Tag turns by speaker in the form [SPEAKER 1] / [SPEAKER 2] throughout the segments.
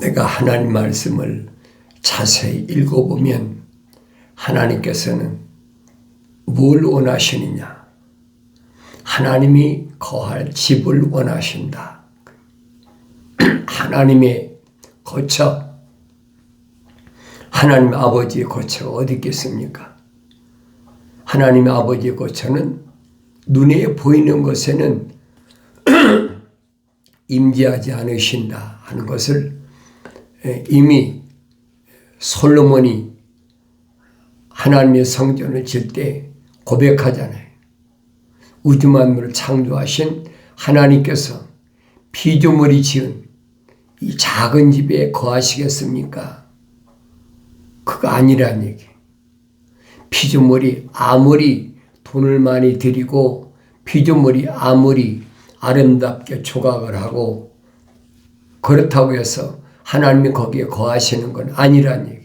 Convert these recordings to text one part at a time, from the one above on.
[SPEAKER 1] 내가 하나님 말씀을 자세히 읽어보면 하나님께서는 뭘 원하시느냐? 하나님이 거할 집을 원하신다. 하나님의 거처, 하나님 아버지의 거처가 어디 있겠습니까? 하나님 아버지의 거처는 눈에 보이는 것에는 임재하지 않으신다 하는 것을 이미 솔로몬이 하나님의 성전을 질 때 고백하잖아요. 우주 만물을 창조하신 하나님께서 피조물이 지은 이 작은 집에 거하시겠습니까? 그거 아니란 얘기. 피조물이 아무리 돈을 많이 들이고 피조물이 아무리 아름답게 조각을 하고 그렇다고 해서 하나님이 거기에 거하시는 건 아니란 얘기.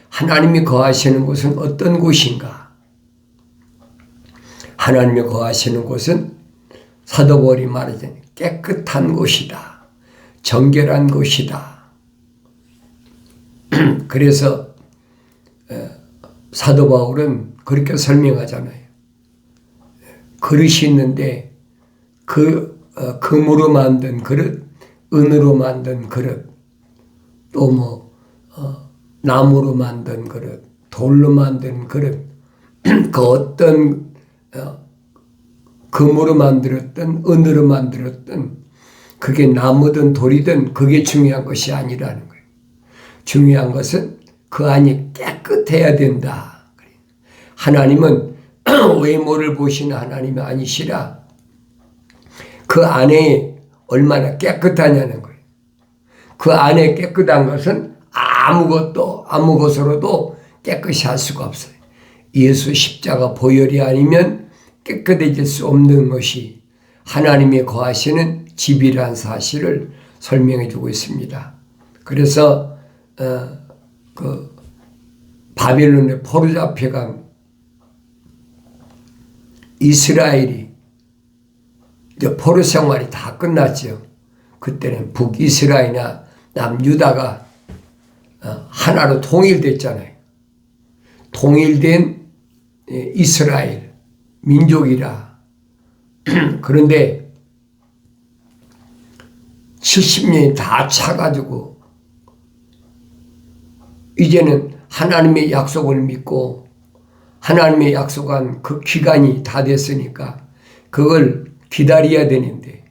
[SPEAKER 1] 하나님이 거하시는 곳은 어떤 곳인가? 하나님이 거하시는 곳은 사도 바울이 말하자니 깨끗한 곳이다. 정결한 곳이다. 그래서 사도 바울은 그렇게 설명하잖아요. 그릇이 있는데 금으로 만든 그릇, 은으로 만든 그릇, 또 나무로 만든 그릇, 돌로 만든 그릇, 그 어떤 금으로 만들었든 은으로 만들었든 그게 나무든 돌이든 그게 중요한 것이 아니라는 거예요. 중요한 것은 그 안이 깨끗해야 된다. 하나님은 외모를 보시는 하나님이 아니시라 그 안에 얼마나 깨끗하냐는 거예요. 그 안에 깨끗한 것은 아무 것으로도 깨끗이 할 수가 없어요. 예수 십자가 보혈이 아니면 깨끗해질 수 없는 것이 하나님이 거하시는 집이라는 사실을 설명해 주고 있습니다. 그래서 그 바벨론에 포로 잡혀간 이스라엘이 이제 포로 생활이 다 끝났죠. 그때는 북이스라엘이나 남유다가 하나로 통일됐잖아요. 통일된 이스라엘 민족이라. 그런데 70년이 다 차가지고 이제는 하나님의 약속을 믿고 하나님의 약속한 그 기간이 다 됐으니까 그걸 기다려야 되는데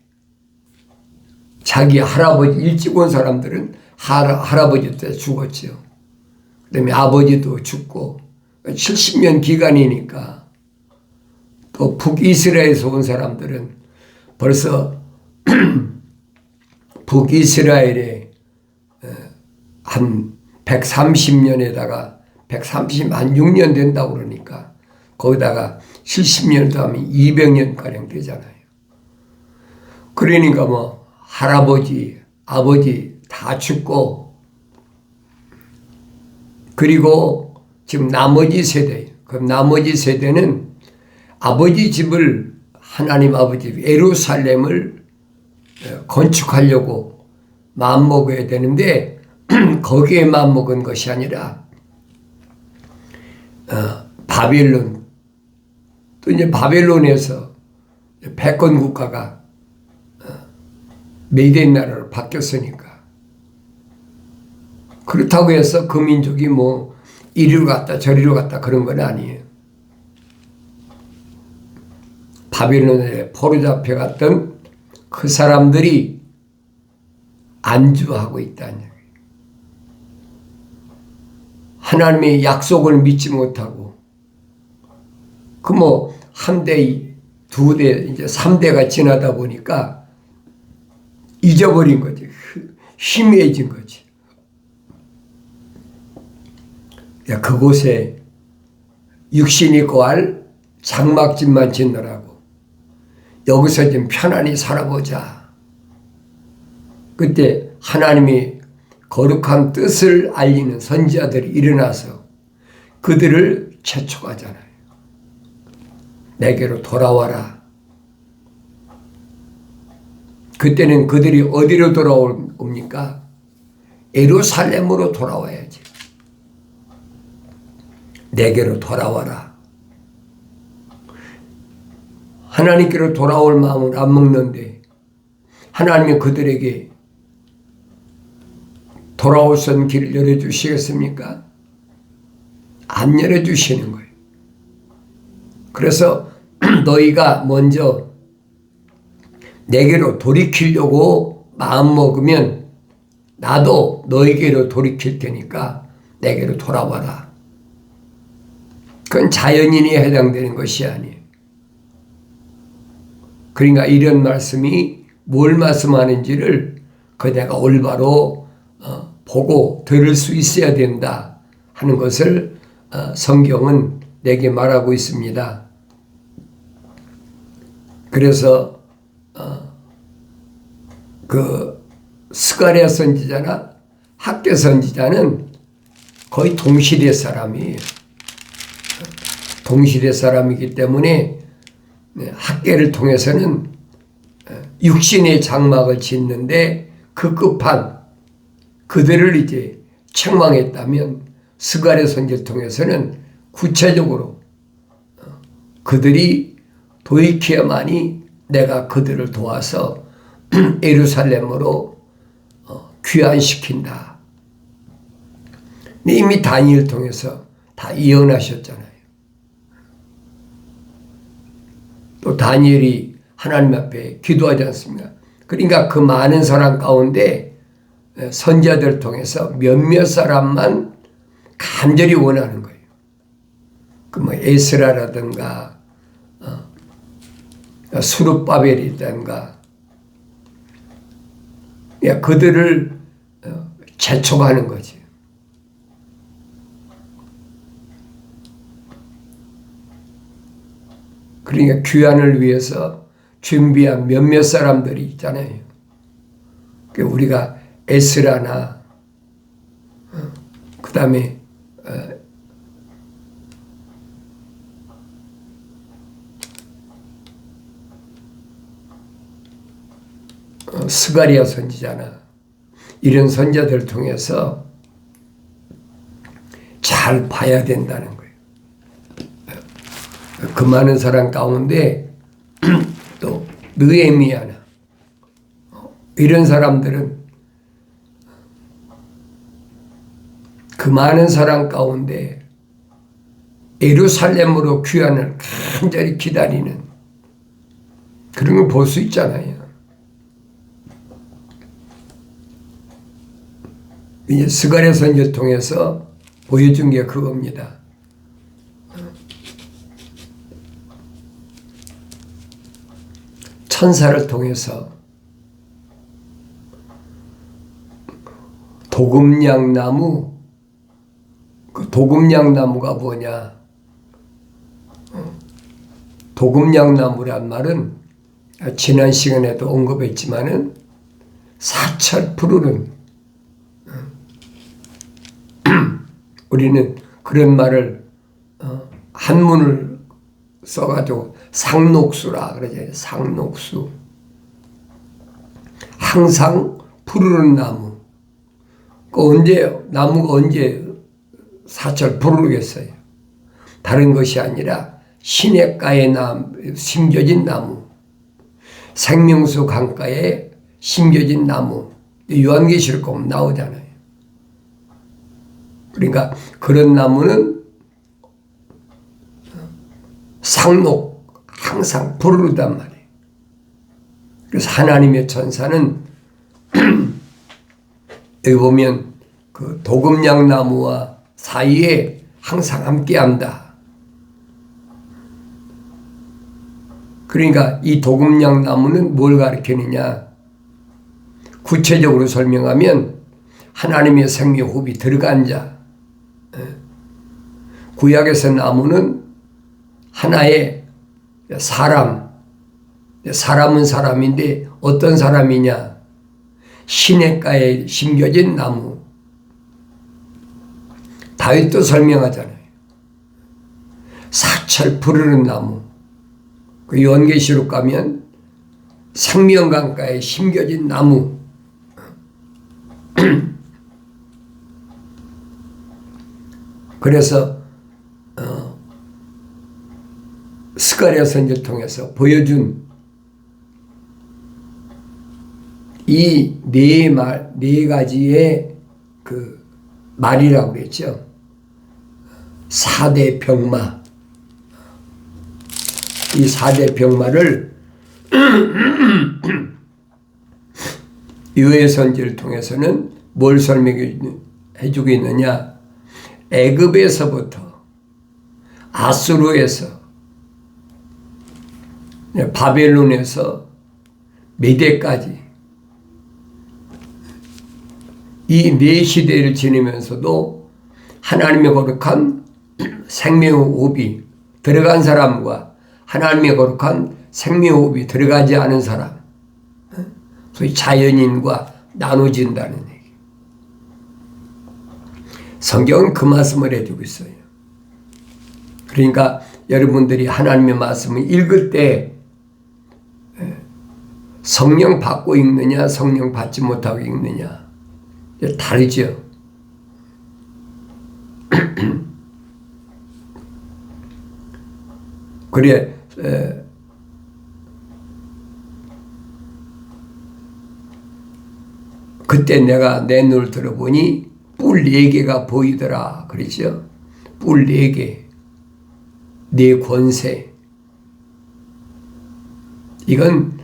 [SPEAKER 1] 자기 할아버지 일찍 온 사람들은 할아버지 때 죽었죠. 그 다음에 아버지도 죽고 70년 기간이니까 또 북이스라엘에서 온 사람들은 벌써 북이스라엘에 한 130년에다가 136년 된다고 그러니까 거기다가 70년 더하면 200년가량 되잖아요. 그러니까 할아버지, 아버지 다 죽고 그리고 지금 나머지 세대, 그럼 나머지 세대는 아버지 집을 하나님 아버지 예루살렘을 건축하려고 마음먹어야 되는데 거기에 마음먹은 것이 아니라 바벨론 또 이제 바벨론에서 패권 국가가 메이데인 나라로 바뀌었으니까 그렇다고 해서 그 민족이 이리로 갔다 저리로 갔다 그런 건 아니에요. 바벨론에 포로 잡혀갔던 그 사람들이 안주하고 있다는 얘기예요. 하나님의 약속을 믿지 못하고 한 대, 두 대, 이제 3대가 지나다 보니까 잊어버린 거지. 희미해진 거지. 그곳에 육신이 거할 장막집만 짓느라고 여기서 좀 편안히 살아보자. 그때 하나님이 거룩한 뜻을 알리는 선지자들이 일어나서 그들을 재촉하잖아요. 내게로 돌아와라. 그때는 그들이 어디로 돌아옵니까? 예루살렘으로 돌아와야지. 내게로 돌아와라. 하나님께로 돌아올 마음을 안 먹는데 하나님이 그들에게 돌아올 수 있는 길을 열어주시겠습니까? 안 열어주시는 거예요. 그래서 너희가 먼저 내게로 돌이키려고 마음먹으면 나도 너희에게로 돌이킬 테니까 내게로 돌아와라. 그건 자연인이 해당되는 것이 아니에요. 그러니까 이런 말씀이 뭘 말씀하는지를 내가 올바로 보고 들을 수 있어야 된다 하는 것을 성경은 내게 말하고 있습니다. 그래서 그 스가랴 선지자나 학개 선지자는 거의 동시대 사람이에요. 동시대 사람이기 때문에 학개를 통해서는 육신의 장막을 짓는데 급급한 그들을 이제 책망했다면 스가랴 선지를 통해서는 구체적으로 그들이 돌이켜야만이 내가 그들을 도와서 예루살렘으로 귀환시킨다. 이미 다니엘을 통해서 다 예언하셨잖아요. 또 다니엘이 하나님 앞에 기도하지 않습니까? 그러니까 그 많은 사람 가운데 선지자들을 통해서 몇몇 사람만 간절히 원하는 거예요. 그 뭐 에스라라든가 수룹바벨이라든가 그들을 재촉하는 거지. 그러니까 귀환을 위해서 준비한 몇몇 사람들이 있잖아요. 우리가 에스라나 그 다음에 스가랴 선지자나 이런 선지자들을 통해서 잘 봐야 된다는 거예요. 그 많은 사람 가운데 또 느헤미야나 이런 사람들은 그 많은 사람 가운데 예루살렘으로 귀환을 간절히 기다리는 그런 걸 볼 수 있잖아요. 이제 스가랴 선지를 통해서 보여준 게 그겁니다. 천사를 통해서 도금냥나무, 그 도금냥나무가 뭐냐? 도금냥나무란 말은 지난 시간에도 언급했지만은 사철 푸르른 우리는 그런 말을 한문을 써가지고 상록수라 그러죠. 상록수. 항상 푸르른 나무. 나무가 언제 사철 푸르르겠어요. 다른 것이 아니라 시냇가에 심겨진 나무. 생명수 강가에 심겨진 나무. 요한계시록 보면 나오잖아요. 그러니까 그런 나무는 상록, 항상 푸르르단 말이에요. 그래서 하나님의 천사는 여기 보면 그 도금냥나무와 사이에 항상 함께한다. 그러니까 이 도금냥나무는 뭘 가리키느냐? 구체적으로 설명하면 하나님의 생명호흡이 들어간 자. 구약에서 나무는 하나의 사람은 사람인데 어떤 사람이냐? 시냇가에 심겨진 나무. 다윗도 설명하잖아요. 사철 푸르른 나무. 그 요한계시록 가면 생명강가에 심겨진 나무. 그래서 스가랴 선지를 통해서 보여준 이 네 가지의 그 말이라고 그랬죠. 4대 병마. 이 4대 병마를 유해 선지를 통해서는 뭘 설명해 주고 있느냐. 애굽에서부터 아수르에서 바벨론에서 메대까지 이 네 시대를 지내면서도 하나님의 거룩한 생명의 호흡이 들어간 사람과 하나님의 거룩한 생명의 호흡이 들어가지 않은 사람, 소위 자연인과 나눠진다는 얘기. 성경은 그 말씀을 해주고 있어요. 그러니까 여러분들이 하나님의 말씀을 읽을 때 성령 받고 읽느냐 성령 받지 못하고 읽느냐 다르죠. 그래 그때 내가 내 눈을 들어보니 뿔 4개가 보이더라 그러죠. 뿔 4개, 네 권세. 이건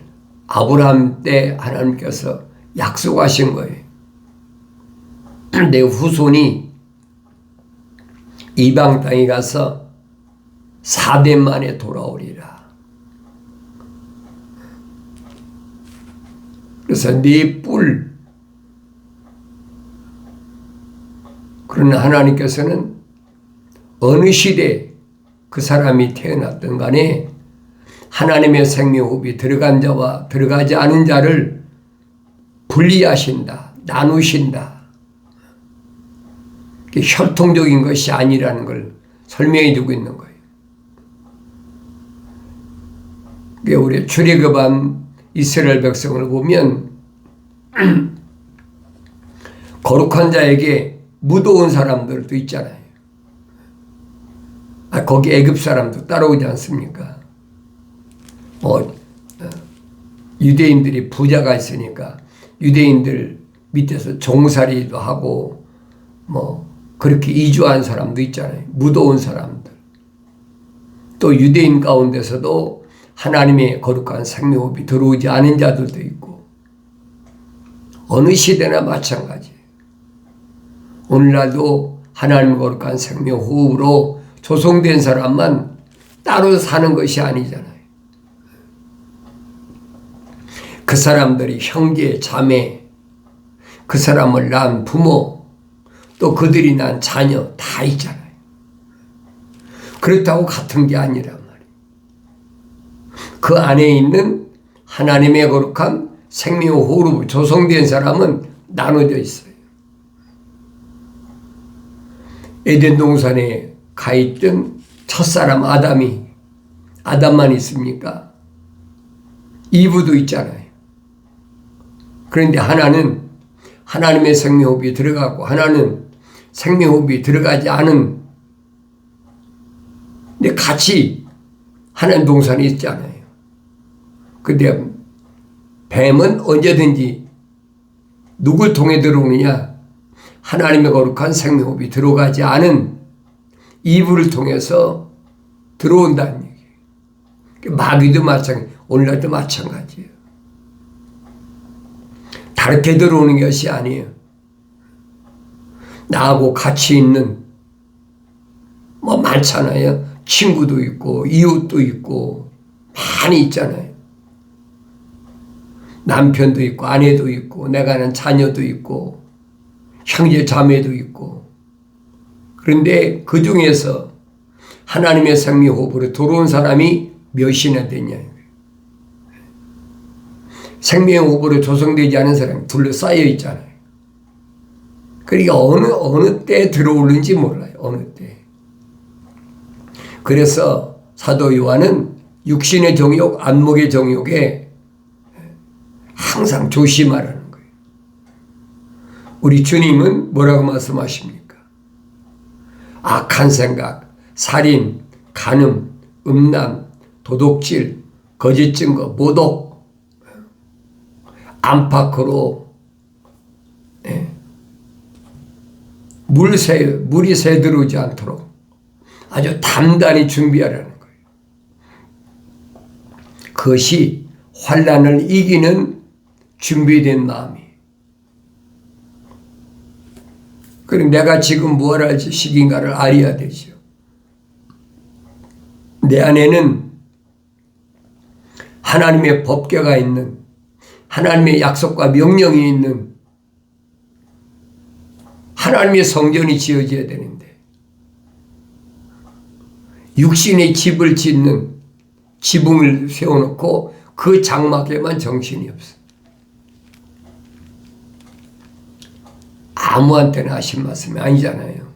[SPEAKER 1] 아브라함 때 하나님께서 약속하신 거예요. 내 후손이 이방 땅에 가서 4대 만에 돌아오리라. 그래서 네 뿔. 그러나 하나님께서는 어느 시대에 그 사람이 태어났든 간에 하나님의 생명호흡이 들어간 자와 들어가지 않은 자를 분리하신다. 나누신다. 혈통적인 것이 아니라는 걸 설명해 주고 있는 거예요. 우리 출애굽한 이스라엘 백성을 보면 거룩한 자에게 무도운 사람들도 있잖아요. 거기 애굽 사람도 따라오지 않습니까? 유대인들이 부자가 있으니까 유대인들 밑에서 종살이도 하고 그렇게 이주한 사람도 있잖아요. 무도운 사람들. 또 유대인 가운데서도 하나님의 거룩한 생명호흡이 들어오지 않은 자들도 있고 어느 시대나 마찬가지예요. 오늘날도 하나님의 거룩한 생명호흡으로 조성된 사람만 따로 사는 것이 아니잖아요. 그 사람들이 형제, 자매, 그 사람을 낳은 부모, 또 그들이 낳은 자녀 다 있잖아요. 그렇다고 같은 게 아니란 말이에요. 그 안에 있는 하나님의 거룩한 생명호흡으로 조성된 사람은 나눠져 있어요. 에덴 동산에 가 있던 첫사람 아담만 있습니까? 이브도 있잖아요. 그런데 하나는 하나님의 생명호흡이 들어가고 하나는 생명호흡이 들어가지 않은, 근데 같이 하나님 동산에 있잖아요. 근데 뱀은 언제든지 누굴 통해 들어오느냐? 하나님의 거룩한 생명호흡이 들어가지 않은 이브를 통해서 들어온다는 얘기예요. 마귀도 마찬가지, 오늘날도 마찬가지예요. 다르게 들어오는 것이 아니에요. 나하고 같이 있는 많잖아요. 친구도 있고 이웃도 있고 많이 있잖아요. 남편도 있고 아내도 있고 내가 아는 자녀도 있고 형제 자매도 있고. 그런데 그 중에서 하나님의 생명호흡으로 들어온 사람이 몇이나 되냐. 생명호흡으로 조성되지 않은 사람이 둘러싸여 있잖아요. 그러니까 어느 때 들어오는지 몰라요. 어느 때. 그래서 사도 요한은 육신의 정욕, 안목의 정욕에 항상 조심하라는 거예요. 우리 주님은 뭐라고 말씀하십니까? 악한 생각, 살인, 간음, 음란, 도둑질, 거짓 증거, 모독, 안팎으로 물이 새들어오지 않도록 아주 단단히 준비하라는 거예요. 그것이 환난을 이기는 준비된 마음이에요. 그리고 내가 지금 무엇을 할 시기인가를 알아야 되죠. 내 안에는 하나님의 법궤가 있는, 하나님의 약속과 명령이 있는 하나님의 성전이 지어져야 되는데, 육신의 집을 짓는 지붕을 세워놓고 그 장막에만 정신이 없어. 아무한테나 하신 말씀이 아니잖아요.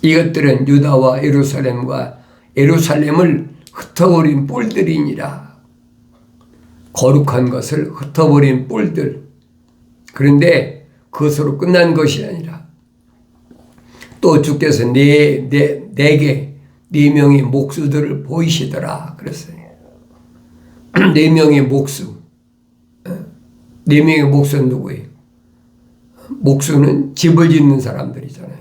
[SPEAKER 1] 이것들은 유다와 예루살렘을 흩어버린 뿔들이니라. 거룩한 것을 흩어버린 뿔들. 그런데 그것으로 끝난 것이 아니라 또 주께서 내게 4명의 목수들을 보이시더라 그랬어요. 4명의 목수. 4명의 목수는 누구예요? 목수는 집을 짓는 사람들이잖아요.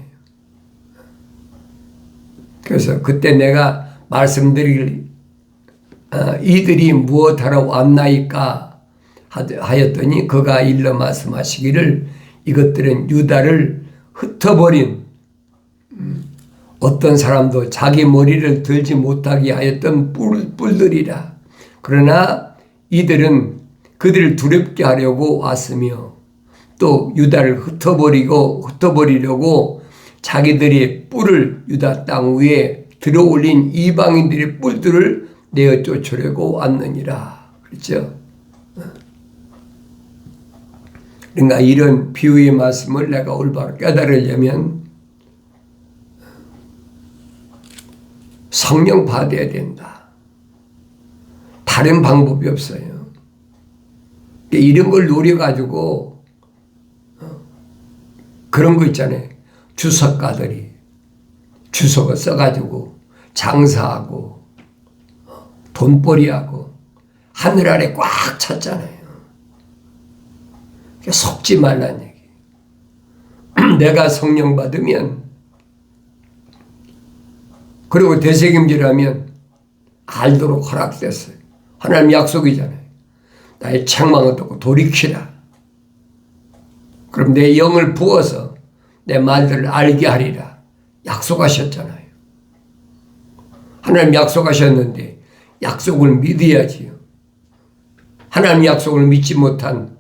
[SPEAKER 1] 그래서 그때 내가 말씀드릴 이들이 무엇하러 왔나이까 하였더니 그가 일러 말씀하시기를 이것들은 유다를 흩어버린 어떤 사람도 자기 머리를 들지 못하게 하였던 뿔들이라. 그러나 이들은 그들을 두렵게 하려고 왔으며 또 유다를 흩어버리려고 자기들의 뿔을 유다 땅 위에 들어올린 이방인들의 뿔들을 내어 쫓으려고 왔느니라. 그렇죠? 그러니까 이런 비유의 말씀을 내가 올바로 깨달으려면 성령 받아야 된다. 다른 방법이 없어요. 이런 걸 노려가지고 그런 거 있잖아요. 주석가들이 주석을 써가지고 장사하고 돈벌이하고 하늘 아래 꽉 찼잖아요. 속지 말란 얘기. 내가 성령 받으면 그리고 되새김질하면 알도록 허락됐어요. 하나님 약속이잖아요. 나의 책망을 듣고 돌이키라. 그럼 내 영을 부어서 내 말들을 알게 하리라. 약속하셨잖아요. 하나님 약속하셨는데 약속을 믿어야지요. 하나님 약속을 믿지 못한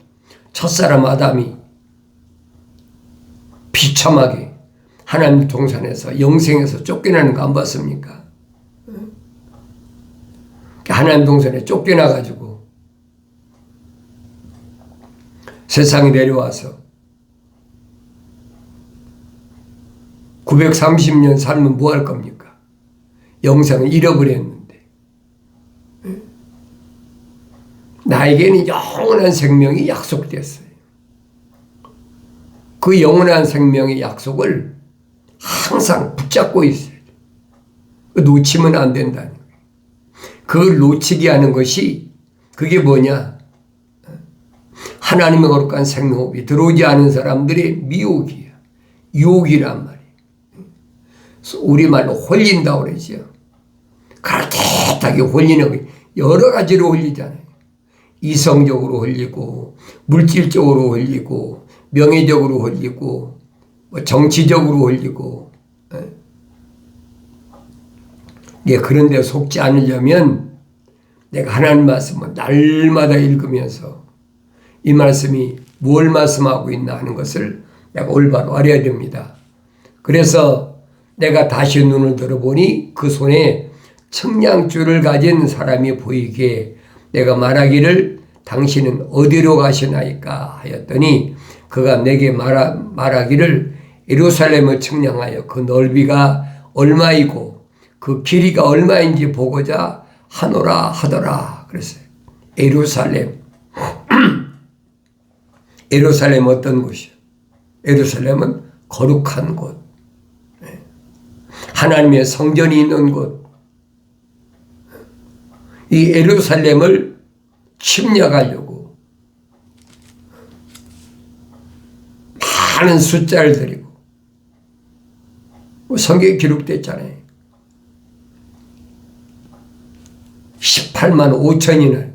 [SPEAKER 1] 첫사람 아담이 비참하게 하나님 동산에서 영생에서 쫓겨나는 거 안 봤습니까? 하나님 동산에 쫓겨나가지고 세상에 내려와서 930년 살면 뭐 할 겁니까? 영생을 잃어버렸는데 나에게는 영원한 생명이 약속됐어요. 그 영원한 생명의 약속을 항상 붙잡고 있어야 돼. 놓치면 안 된다는 거예요. 그걸 놓치게 하는 것이 그게 뭐냐? 하나님의 거룩한 생호흡이 들어오지 않은 사람들의 미혹이야. 유혹이란 말이에요. 우리말로 홀린다고 그러죠. 가르듯하게 홀리는 거 여러 가지로 홀리잖아요. 이성적으로 홀리고 물질적으로 홀리고 명예적으로 홀리고 정치적으로 홀리고. 그런 데 속지 않으려면 내가 하나님 말씀을 날마다 읽으면서 이 말씀이 뭘 말씀하고 있나 하는 것을 내가 올바로 알아야 됩니다. 그래서 내가 다시 눈을 들어보니 그 손에 청량줄을 가진 사람이 보이게 내가 말하기를 당신은 어디로 가시나이까 하였더니 그가 내게 말하기를 예루살렘을 청량하여 그 넓이가 얼마이고 그 길이가 얼마인지 보고자 하노라 하더라 그랬어요. 예루살렘. 예루살렘 어떤 곳이요? 예루살렘은 거룩한 곳, 하나님의 성전이 있는 곳, 이 예루살렘을 침략하려고 많은 숫자를 들이고, 성경에 기록됐잖아요. 18만 5천인을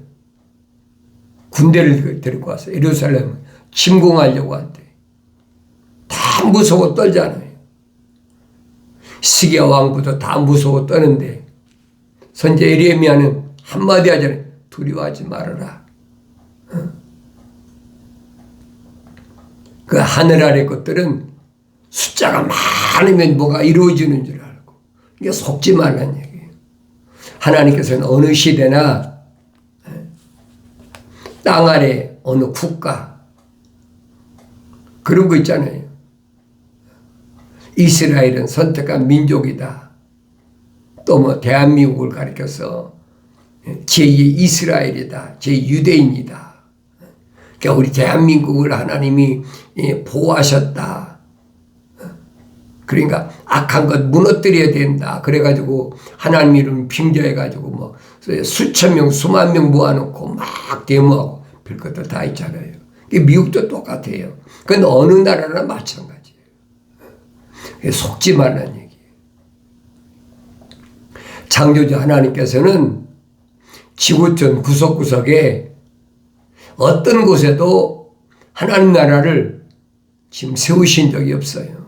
[SPEAKER 1] 군대를 데리고 와서 예루살렘을 침공하려고 한대. 다 무서워 떨잖아요. 시기야 왕부도 다 무서워 떠는데 선지자 예레미야는 한마디 하잖아요. 두려워하지 말아라. 그 하늘 아래 것들은 숫자가 많으면 뭐가 이루어지는 줄 알고, 이게 속지 말라는 얘기예요. 하나님께서는 어느 시대나 땅 아래 어느 국가 그런 거 있잖아요. 이스라엘은 선택한 민족이다. 또 뭐 대한민국을 가리켜서 제2 이스라엘이다. 제2유대인이다. 그러니까 우리 대한민국을 하나님이 보호하셨다. 그러니까 악한 것 무너뜨려야 된다. 그래가지고 하나님 이름 빙자해가지고 뭐 수천 명, 수만 명 모아놓고 막 데모하고 별것도 다 있잖아요. 미국도 똑같아요. 그건 어느 나라나 마찬가지예요. 속지 말라는 얘기예요. 창조주 하나님께서는 지구촌 구석구석에 어떤 곳에도 하나님 나라를 지금 세우신 적이 없어요.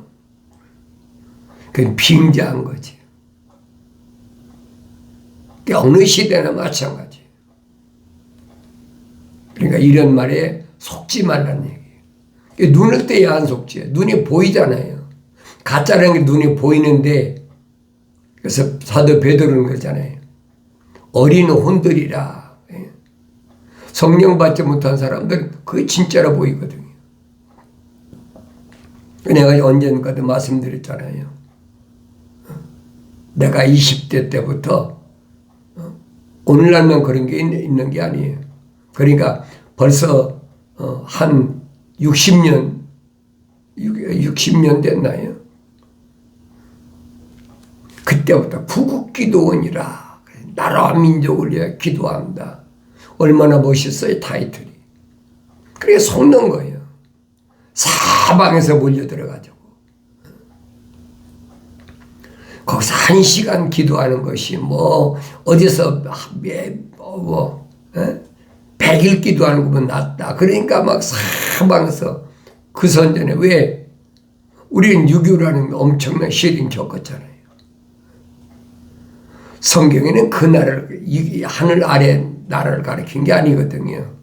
[SPEAKER 1] 그건 빙자한 거지. 어느 시대나 마찬가지예요. 그러니까 이런 말에 속지 말라는 얘기예요. 눈을 떼야 안 속지. 눈이 보이잖아요. 가짜라는 게 눈이 보이는데, 그래서 사도 베드로는 그러잖아요. 어린 혼들이라. 성령 받지 못한 사람들은 그게 진짜로 보이거든요. 내가 언젠가도 말씀드렸잖아요. 내가 20대 때부터 오늘날만 그런 게 있는 게 아니에요. 그러니까 벌써 한 60년 됐나요? 그때부터 구국기도원이라 나라와 민족을 위해 기도한다. 얼마나 멋있어요, 타이틀이. 그게 속는 거예요. 사방에서 몰려들어가지고 거기서 1시간 기도하는 것이 뭐 어디서 100일 기도하는 것보다 낫다. 그러니까 막 사방에서 그 선전에, 왜? 우리는 6.25라는 엄청난 시련을 겪었잖아요. 성경에는 그 나라를, 하늘 아래 나라를 가리킨 게 아니거든요.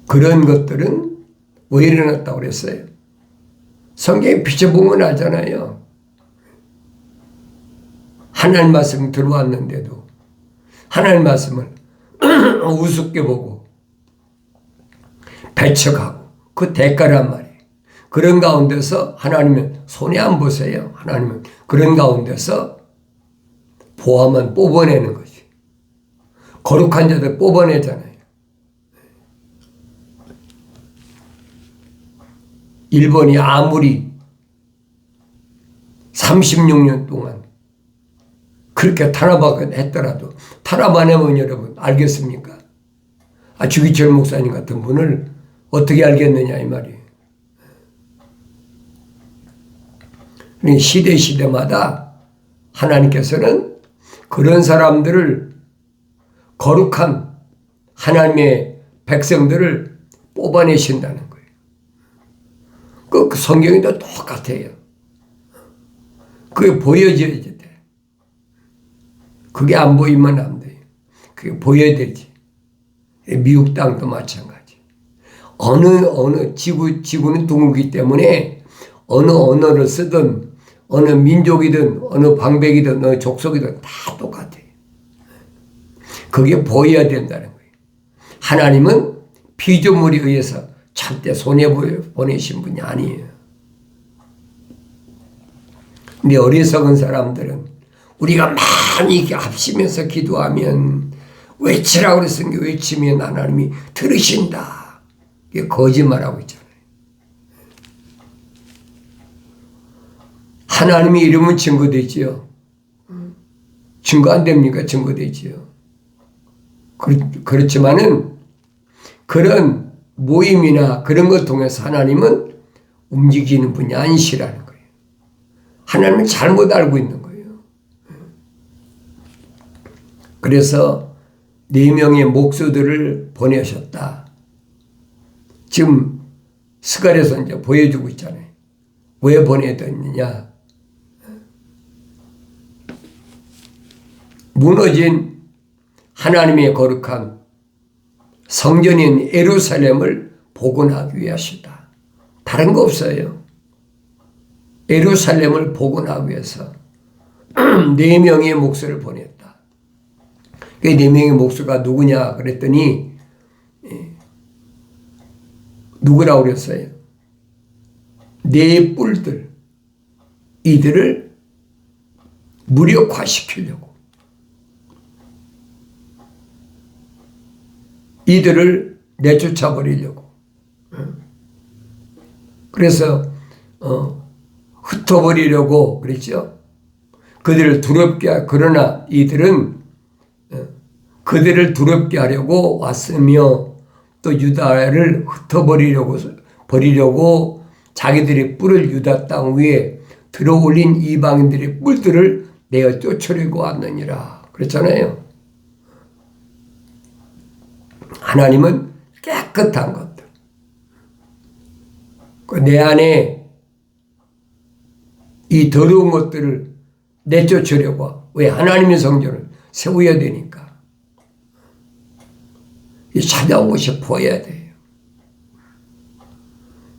[SPEAKER 1] 그런 것들은 왜 일어났다고 그랬어요? 성경에 비춰보면 알잖아요. 하나님 말씀 들어왔는데도 하나님 말씀을 우습게 보고 배척하고 그 대가란 말이에요. 그런 가운데서 하나님은 손해 안 보세요. 하나님은 그런 가운데서 보아만 뽑아내는 거지. 거룩한 자들 뽑아내잖아요. 일본이 아무리 36년 동안 그렇게 탄압했더라도 탄압 안 하면 여러분 알겠습니까? 주기철 목사님 같은 분을 어떻게 알겠느냐 이 말이에요. 시대마다 하나님께서는 그런 사람들을, 거룩한 하나님의 백성들을 뽑아내신다는 거예요. 그 성경에도 똑같아요. 그게 보여져야 돼. 그게 안 보이면 안 돼요. 그게 보여야 되지. 미국 땅도 마찬가지. 어느 지구는 둥글기 때문에 어느 언어를 쓰든 어느 민족이든 어느 방백이든 어느 족속이든 다 똑같아요. 그게 보여야 된다는 거예요. 하나님은 피조물에 의해서 절대 손해 보내신 분이 아니에요. 근데 어리석은 사람들은 우리가 많이 합치면서 기도하면 외치라고 그랬으니까 외치면 하나님이 들으신다. 이게 거짓말하고 있잖아요. 하나님의 이름은 증거되지요. 증거 안 됩니까? 증거되지요. 그렇지만은 그런 모임이나 그런 것 통해서 하나님은 움직이는 분이 아니시라는 거예요. 하나님은 잘못 알고 있는 거예요. 그래서 4명의 목수들을 보내셨다. 지금 스갈에서 이제 보여주고 있잖아요. 왜 보내드느냐? 무너진 하나님의 거룩한 성전인 예루살렘을 복원하기 위하시다. 다른 거 없어요. 예루살렘을 복원하기 위해서 4명의 목수를 보냈다. 그 4명의 목수가 누구냐 그랬더니 누구라고 그랬어요? 4 뿔들, 이들을 무력화시키려고, 이들을 내쫓아 버리려고. 그래서 흩어버리려고 그랬죠. 그들을 두렵게, 그러나 이들은 그들을 두렵게 하려고 왔으며 또 유다를 버리려고 자기들의 뿔을 유다 땅 위에 들어올린 이방인들의 뿔들을 내어 쫓으려고 왔느니라. 그렇잖아요. 하나님은 깨끗한 것들, 내 안에 이 더러운 것들을 내쫓으려고, 왜? 하나님의 성전을 세워야 되니까. 이 찾아온 것이 보여야 돼요.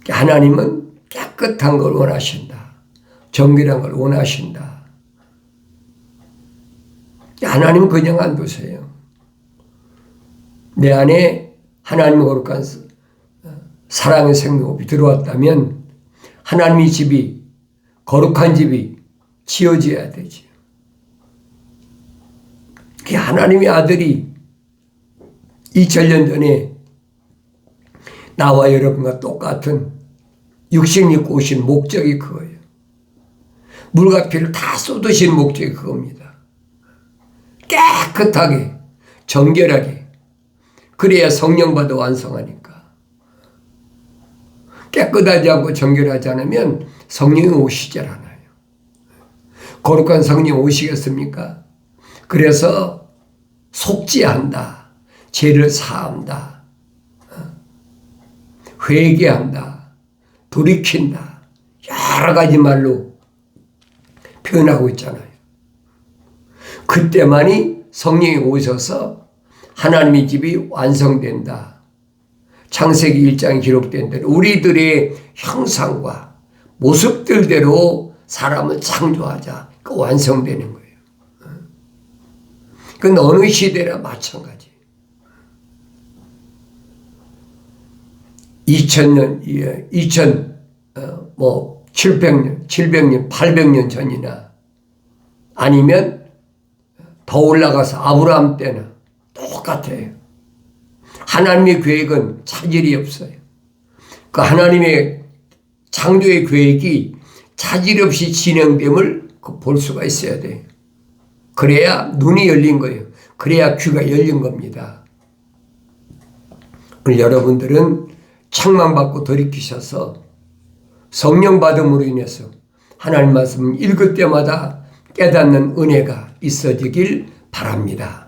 [SPEAKER 1] 하나님은 깨끗한 걸 원하신다. 정결한 걸 원하신다. 하나님은 그냥 안 두세요. 내 안에 하나님의 거룩한 사랑의 생명이 들어왔다면 하나님의 집이, 거룩한 집이 지어져야 되지. 그 하나님의 아들이 2000년 전에 나와 여러분과 똑같은 육신 입고 오신 목적이 그거예요. 물과 피를 다 쏟으신 목적이 그겁니다. 깨끗하게, 정결하게. 그래야 성령 받아 완성하니까. 깨끗하지 않고 정결하지 않으면 성령이 오시질 않아요. 거룩한 성령 오시겠습니까? 그래서 속죄한다. 죄를 사한다. 회개한다. 돌이킨다. 여러 가지 말로 표현하고 있잖아요. 그때만이 성령이 오셔서 하나님의 집이 완성된다. 창세기 1장에 기록된 대로 우리들의 형상과 모습들대로 사람을 창조하자. 그 완성되는 거예요. 그건 어느 시대나 마찬가지. 2000년, 700년, 800년 전이나 아니면 더 올라가서 아브라함 때나 똑같아요. 하나님의 계획은 차질이 없어요. 그 하나님의 창조의 계획이 차질 없이 진행됨을 볼 수가 있어야 돼요. 그래야 눈이 열린 거예요. 그래야 귀가 열린 겁니다. 오늘 여러분들은 책망받고 돌이키셔서 성령 받음으로 인해서 하나님 말씀 읽을 때마다 깨닫는 은혜가 있어지길 바랍니다.